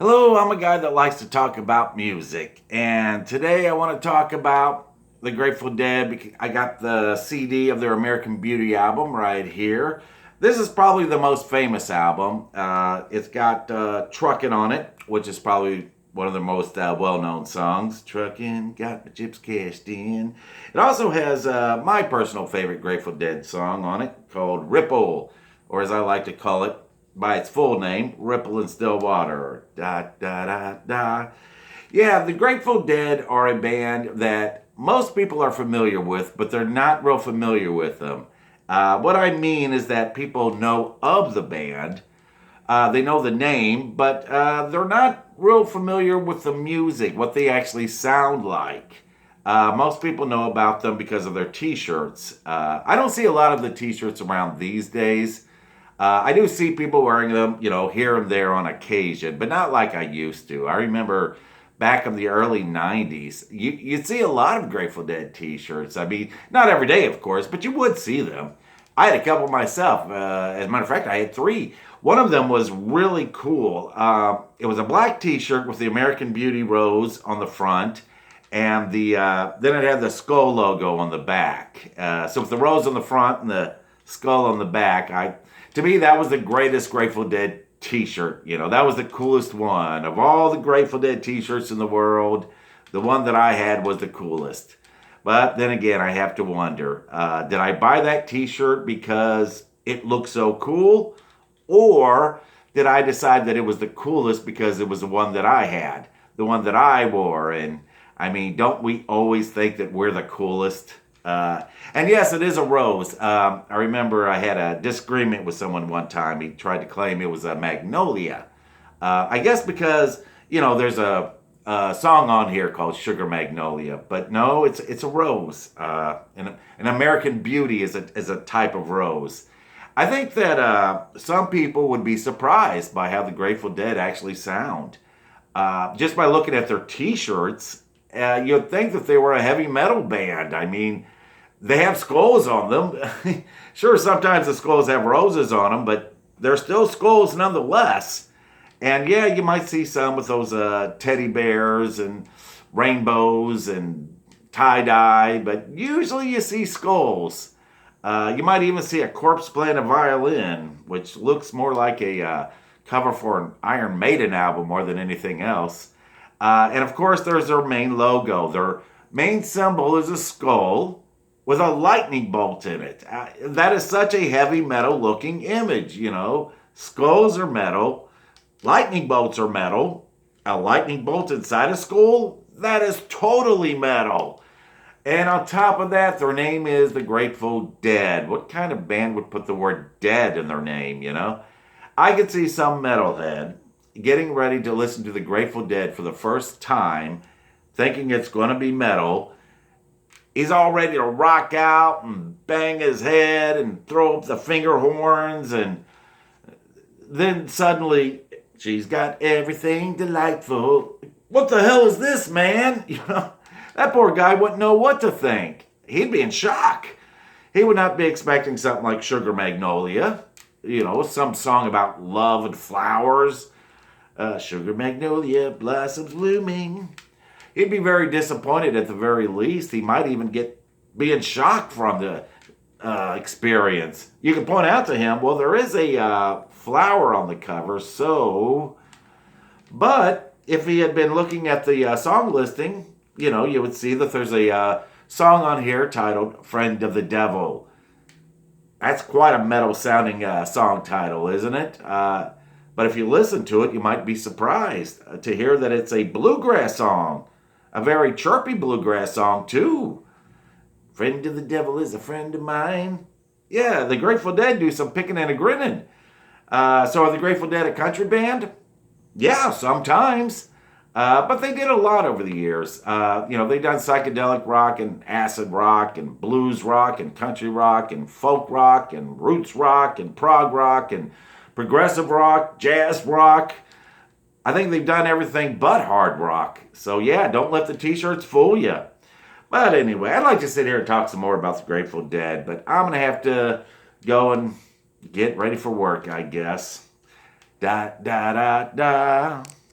Hello, I'm a guy that likes to talk about music, and today I want to talk about the Grateful Dead. I got the CD of their American Beauty album right here. This is probably the most famous album. It's got Truckin' on it, which is probably one of the most well known songs. Truckin', got my chips cashed in. It also has my personal favorite Grateful Dead song on it called Ripple, or as I like to call it, by its full name, Ripple in Still Water. Da da da da. Yeah, the Grateful Dead are a band that most people are familiar with, but they're not real familiar with them. What I mean is that people know of the band, they know the name, but they're not real familiar with the music, what they actually sound like. Most people know about them because of their T-shirts. I don't see a lot of the T-shirts around these days. I do see people wearing them, here and there on occasion, but not like I used to. I remember back in the early 90s, you'd see a lot of Grateful Dead t shirts. I mean, not every day, of course, but you would see them. I had a couple myself. As a matter of fact, I had three. One of them was really cool. It was a black t shirt with the American Beauty rose on the front. And then it had the skull logo on the back. So with the rose on the front and the skull on the back, to me, that was the greatest Grateful Dead T-shirt. That was the coolest one of all the Grateful Dead T-shirts in the world. The one that I had was the coolest. But then again, I have to wonder: did I buy that T-shirt because it looked so cool, or did I decide that it was the coolest because it was the one that I had, the one that I wore? And I mean, don't we always think that we're the coolest? And yes, it is a rose. I remember I had a disagreement with someone one time. He tried to claim it was a magnolia. I guess because there's a song on here called Sugar Magnolia, but no, it's a rose. An American Beauty is a type of rose. I think that some people would be surprised by how the Grateful Dead actually sound. Just by looking at their T-shirts, you'd think that they were a heavy metal band. I mean, they have skulls on them. Sure, sometimes the skulls have roses on them, but they're still skulls nonetheless. And yeah, you might see some with those teddy bears and rainbows and tie dye, but usually you see skulls. You might even see a corpse playing a violin, which looks more like a cover for an Iron Maiden album more than anything else. And of course, there's their main logo. Their main symbol is a skull with a lightning bolt in it. That is such a heavy metal looking image. Skulls are metal, lightning bolts are metal. A lightning bolt inside a skull? That is totally metal. And on top of that, their name is the Grateful Dead. What kind of band would put the word dead in their name? I could see some metalhead getting ready to listen to the Grateful Dead for the first time, thinking it's going to be metal. He's all ready to rock out and bang his head and throw up the finger horns, and then suddenly, she's got everything delightful. What the hell is this, man? That poor guy wouldn't know what to think. He'd be in shock. He would not be expecting something like Sugar Magnolia, some song about love and flowers. Sugar Magnolia blossoms blooming. He'd be very disappointed at the very least. He might even be in shock from the experience. You can point out to him, well, there is a flower on the cover, so. But if he had been looking at the song listing, you would see that there's a song on here titled Friend of the Devil. That's quite a metal sounding song title, isn't it? But if you listen to it, you might be surprised to hear that it's a bluegrass song. A very chirpy bluegrass song, too. Friend of the devil is a friend of mine. Yeah, the Grateful Dead do some picking and a grinning. So are the Grateful Dead a country band? Yeah, sometimes. But they did a lot over the years. They've done psychedelic rock and acid rock and blues rock and country rock and folk rock and roots rock and prog rock and progressive rock, jazz rock. I think they've done everything but hard rock. So yeah, don't let the t-shirts fool you. But anyway, I'd like to sit here and talk some more about the Grateful Dead, but I'm going to have to go and get ready for work, I guess. Da da da da.